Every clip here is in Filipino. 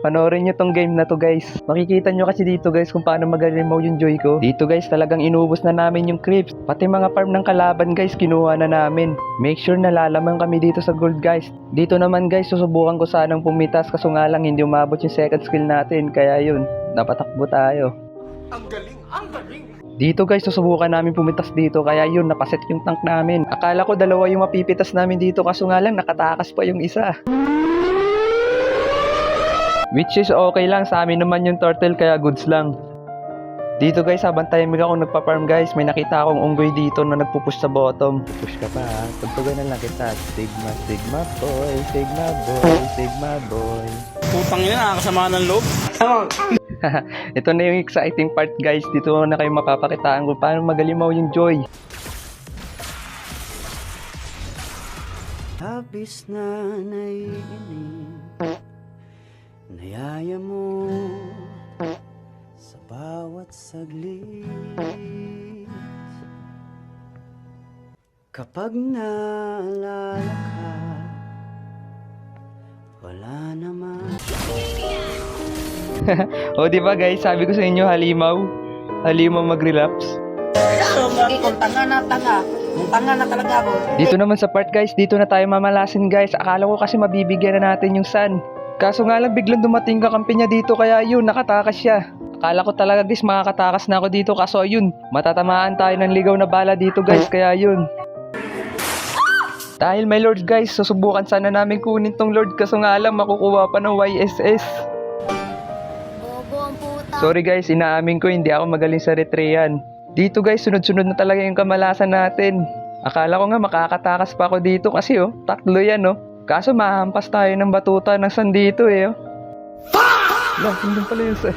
Panoorin nyo tong game na to guys. Makikita nyo kasi dito guys kung paano mag-remote yung joy ko. Dito guys talagang inubos na namin yung creeps. Pati mga farm ng kalaban guys kinuha na namin. Make sure na lalaman kami dito sa gold guys. Dito naman guys susubukan ko sanang pumitas kaso nga lang hindi umabot yung second skill natin. Kaya yun, napatakbo tayo. Ang galing! Ang galing! Dito guys, susubukan namin pumitas dito kaya yun, napaset yung tank namin. Akala ko dalawa yung mapipitas namin dito kaso nga lang nakatakas pa yung isa. Which is okay lang, sa amin naman yung turtle kaya goods lang. Dito guys, habang timing ako nagpa-farm guys, may nakita akong unggoy dito na nagpupush sa bottom. Push ka pa ha, tugtugan na lang kita. Sigma, sigma boy, sigma boy, sigma boy. Putang ina, nakakasama ng loob. Ito na yung exciting part guys. Dito na kayo mapapakitaan kung paano magalimaw yung joy. Labis na naiinig, nayaya mo sa bawat saglit. Kapag naalala ka, wala naman. O diba guys, sabi ko sa inyo halimaw. Halimaw mag-relapse. Sige, kung tanga na tanga. Kung tanga na talaga ako. Dito naman sa part guys, dito na tayo mamalasin guys. Akala ko kasi mabibigyan na natin yung sun. Kaso nga lang biglang dumating kakampi niya dito kaya yun, nakatakas siya. Akala ko talaga guys makakatakas na ako dito kaso ayun, matatamaan tayo ng ligaw na bala dito guys kaya yun. Dahil may lord guys, susubukan sana namin kunin tong lord kaso nga lang makukuha pa ng YSS. Sorry guys, inaamin ko hindi ako magaling sa retreyan. Dito guys, sunod-sunod na talaga yung kamalasan natin. Akala ko nga makakatakas pa ako dito kasi tatlo yan Kaso mahampas tayo ng batuta ng sun dito Hindi pala yung sun.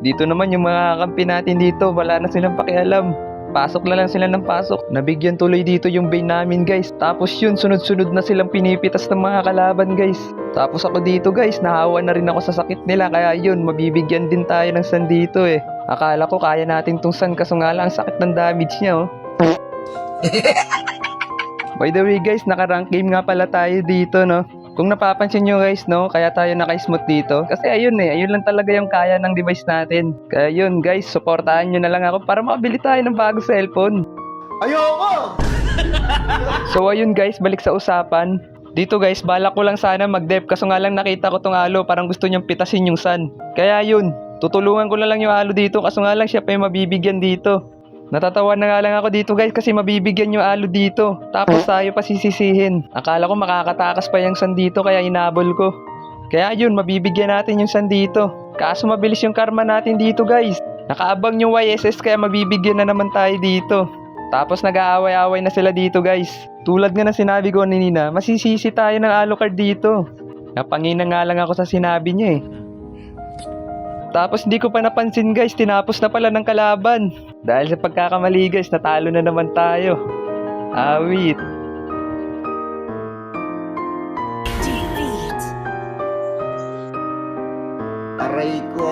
Dito naman yung mga kakampi natin dito, wala na silang pakialam. Pasok na lang sila ng pasok. Nabigyan tuloy dito yung bane namin guys. Tapos yun, sunod-sunod na silang pinipitas ng mga kalaban guys. Tapos ako dito guys, nahawa na rin ako sa sakit nila. Kaya yun, mabibigyan din tayo ng sun dito Akala ko kaya natin tong sun kaso nga lang ang sakit ng damage niya By the way guys, naka-rank game nga pala tayo dito Kung napapansin nyo guys kaya tayo naka-smooth dito. Kasi ayun ayun lang talaga yung kaya ng device natin. Kaya yun guys, supportahan nyo na lang ako para makabili tayo ng bagong cellphone. Ayoko! So ayun guys, balik sa usapan. Dito guys, balak ko lang sana mag-dep kaso nga lang nakita ko tong alo parang gusto niyang pitasin yung sun. Kaya yun, tutulungan ko na lang yung alo dito kaso nga lang siya pa yung mabibigyan dito. Natatawa na nga lang ako dito guys kasi mabibigyan yung alo dito. Tapos tayo pa sisisihin. Akala ko makakatakas pa yung sun dito kaya inabol ko. Kaya yun, mabibigyan natin yung sun dito. Kaso mabilis yung karma natin dito guys. Nakaabang yung YSS kaya mabibigyan na naman tayo dito. Tapos nag-aaway-aaway na sila dito guys. Tulad nga na sinabi ko ni Nina, masisisi tayo ng Alucard dito. Napangina nga lang ako sa sinabi niya Tapos hindi ko pa napansin guys, tinapos na pala ng kalaban. Dahil sa pagkakamali guys, natalo na naman tayo. Awit. Aray ko!